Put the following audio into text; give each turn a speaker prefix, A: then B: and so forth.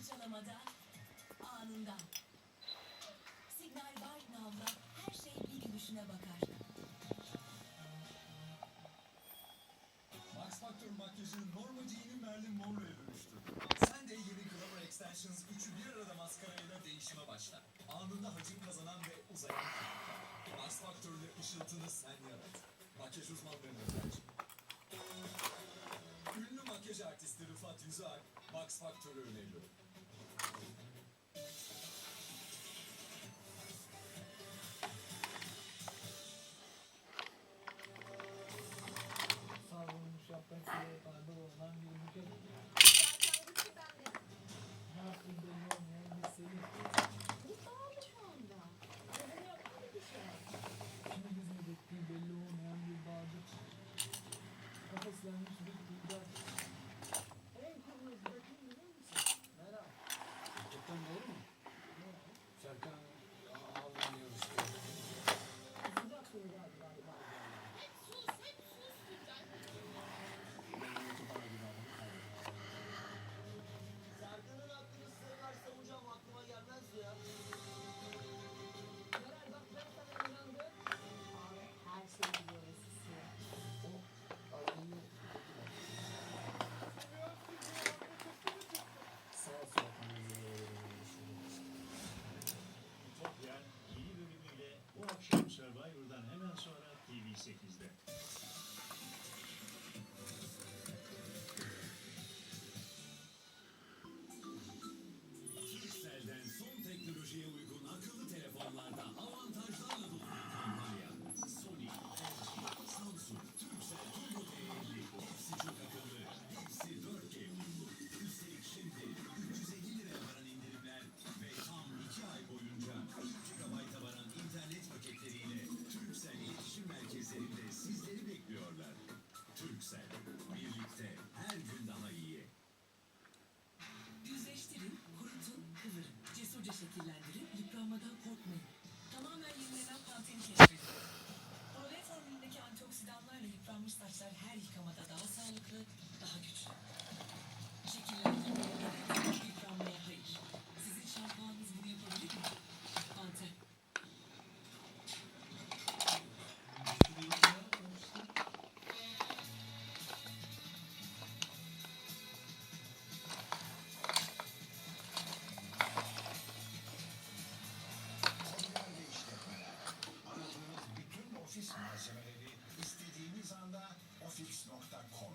A: fırçalamada anında. Signal White Now'la her şey bir gülüşüne bakar.
B: Max Factor makyajı Norma Jean'i Marilyn Monroe'ya dönüştürdü. Sen de yeni Glamour Extensions 3'ü bir arada maskarayla değişime başla. Anında hacim kazanan ve uzayan kirpikler. Max Factor'la ışıltını sen yarat. Makyaj uzmanlarının tercihi. Ünlü makyaj artisti Rıfat Yüzüalp, Max Factor'u öneriyor.
C: Savrulmuş yaprakları yapardı olan bir buket. Ne yapayım belli olmayan bir seni. Kimi hizmet ettiği belli olmayan bir bağcık. Kafeslenmiş bir kuyudak. En kurnazı kim biliyor musun? Meral.
D: Gerçekten doğru mu?
C: Ne?
D: Serkan ağlamıyor işte.
C: Sıcak suyu galiba.
D: Ben YouTube bana bir adamı kaybettim.
E: Serkan'ın hakkını size versem aklıma gelmezdi ya.
C: Meral bak ben sana inandım.
F: Abi her şeyi biliyoruz sizi.
D: O arayı sağ suratını
G: Ütopya yeni bölümüyle bu akşam Survivor'dan hemen sonra TV8'de.
B: Turkcell'den son teknolojiye uygun akıllı telefonlarda avantajlarla dolu bir kampanya. Sony, LG, Samsung, Turkcell Turbo T50 hepsi çok akıllı, hepsi 4G uyumlu. Üstelik şimdi 350 liraya varan indirimler ve tam 2 ay boyunca 1 GB'a varan internet paketleriyle Turkcell iletişim merkezlerinde sizleri bekliyorlar. Turkcell, birlikte her gün daha iyi.
A: Yüzleştirin, kurutun, kıvırın. Cesurca şekillendirin, yıpranmadan korkmayın. Tamamen yenilenen Pantene keşfedin. Prolene formülündeki antioksidanlarla yıpranmış saçlar her yıkamada daha sağlıklı, daha güçlü.